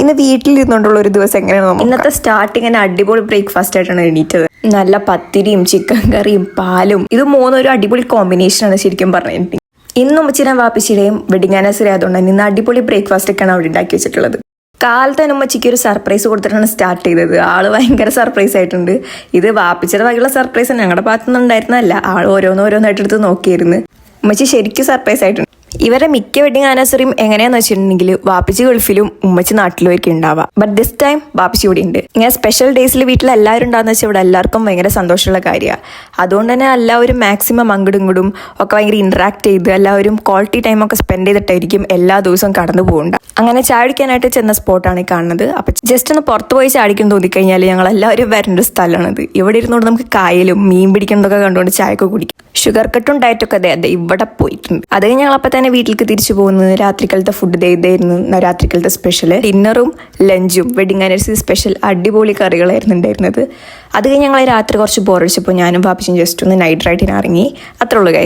ഇന്ന് വീട്ടിലിരുന്നുകൊണ്ടുള്ള ഒരു ദിവസം എങ്ങനെയാണ് ഇന്നത്തെ സ്റ്റാർട്ടിങ് അടിപൊളി ബ്രേക്ക്ഫാസ്റ്റ് ആയിട്ടാണ് എണീറ്റത്. നല്ല പത്തിരിയും ചിക്കൻ കറിയും പാലും ഇത് മൂന്നും ഒരു അടിപൊളി കോമ്പിനേഷനാണ് ശരിക്കും പറഞ്ഞിട്ടുണ്ടെങ്കിൽ. ഇന്നും ഉമ്മച്ചിയുടെ വാപ്പിച്ചിയുടെയും വെഡിങ് ആനിവേഴ്സറി ആയതുകൊണ്ട് ഇന്ന് അടിപൊളി ബ്രേക്ക്ഫാസ്റ്റ് ഒക്കെയാണ് അവിടെ ഉണ്ടാക്കി വെച്ചിട്ടുള്ളത്. കാലത്ത് തന്നെ ഉമ്മച്ചിക്ക് ഒരു സർപ്രൈസ് കൊടുത്തിട്ടാണ് സ്റ്റാർട്ട് ചെയ്തത്. ആള് ഭയങ്കര സർപ്രൈസ് ആയിട്ടുണ്ട്. ഇത് വാപ്പിച്ചിയുടെ വകയുള്ള സർപ്രൈസ് ഞങ്ങളുടെ ഭാഗത്തുനിന്ന് ഉണ്ടായിരുന്നല്ല. ആൾ ഓരോന്നോരോന്നായിട്ട് എടുത്ത് നോക്കിയിരുന്നു. ഉമ്മച്ചി ശരിക്കും സർപ്രൈസ് ആയിട്ടുണ്ട്. ഇവരെ മിക്ക വെഡിങ് ആനിവേഴ്സറിയും എങ്ങനെയാന്ന് വെച്ചിട്ടുണ്ടെങ്കിൽ വാപ്പിച്ചി ഗൾഫിലും ഉമ്മച്ചി നാട്ടിലും ആയിരിക്കും ഉണ്ടാവുക. ബട്ട് ദിസ് ടൈം വാപ്പിച്ചി ഇവിടെ ഉണ്ട്. ഇങ്ങനെ സ്പെഷ്യൽ ഡേയ്സിൽ വീട്ടിൽ എല്ലാവരും ഉണ്ടാകുന്ന വെച്ചാൽ ഇവിടെ എല്ലാവർക്കും ഭയങ്കര സന്തോഷമുള്ള കാര്യമാണ്. അതുകൊണ്ട് തന്നെ എല്ലാവരും മാക്സിമം അങ്ങോട്ടും ഇങ്ങോട്ടും ഒക്കെ ഭയങ്കര ഇന്ററാക്ട് ചെയ്ത് എല്ലാവരും ക്വാളിറ്റി ടൈമൊക്കെ സ്പെൻഡ് ചെയ്തിട്ടായിരിക്കും എല്ലാ ദിവസവും കടന്നു പോകണ്ട. അങ്ങനെ ചാടിക്കാനായിട്ട് ചെന്ന സ്പോട്ടാണ് ഈ കാണുന്നത്. അപ്പം ജസ്റ്റ് ഒന്ന് പുറത്ത് പോയി ചാടിക്കാൻ തോന്നിക്കഴിഞ്ഞാൽ ഞങ്ങൾ എല്ലാവരും വരേണ്ട ഒരു സ്ഥലമാണിത്. ഇവിടെ ഇരുന്നുകൊണ്ട് നമുക്ക് കായലും മീൻ പിടിക്കുന്നതൊക്കെ കണ്ടുകൊണ്ട് ചായയൊക്കെ കുടിക്കും. ഷുഗർ കട്ടും ഡയറ്റൊക്കെ അതെ ഇവിടെ പോയിട്ടുണ്ട്. അത് കഴിഞ്ഞ് ഞങ്ങൾ അപ്പം തന്നെ വീട്ടിലേക്ക് തിരിച്ചു പോകുന്നത്. രാത്രിക്കാലത്തെ ഫുഡ് ഇതായിരുന്നു രാത്രിക്കാലത്തെ സ്പെഷ്യൽ. ഡിന്നറും ലഞ്ചും വെഡിങ് ആനിവേഴ്സറി സ്പെഷ്യൽ അടിപൊളി കറികളായിരുന്നു ഉണ്ടായിരുന്നത്. അത് കഴിഞ്ഞ് ഞങ്ങൾ രാത്രി കുറച്ച് ബോറടിച്ചപ്പോൾ ഞാനും പാപ്പിച്ചും ജസ്റ്റ് ഒന്ന് നൈറ്റ് റൈഡിന് ഇറങ്ങി. അത്രേ ഉള്ളൂ.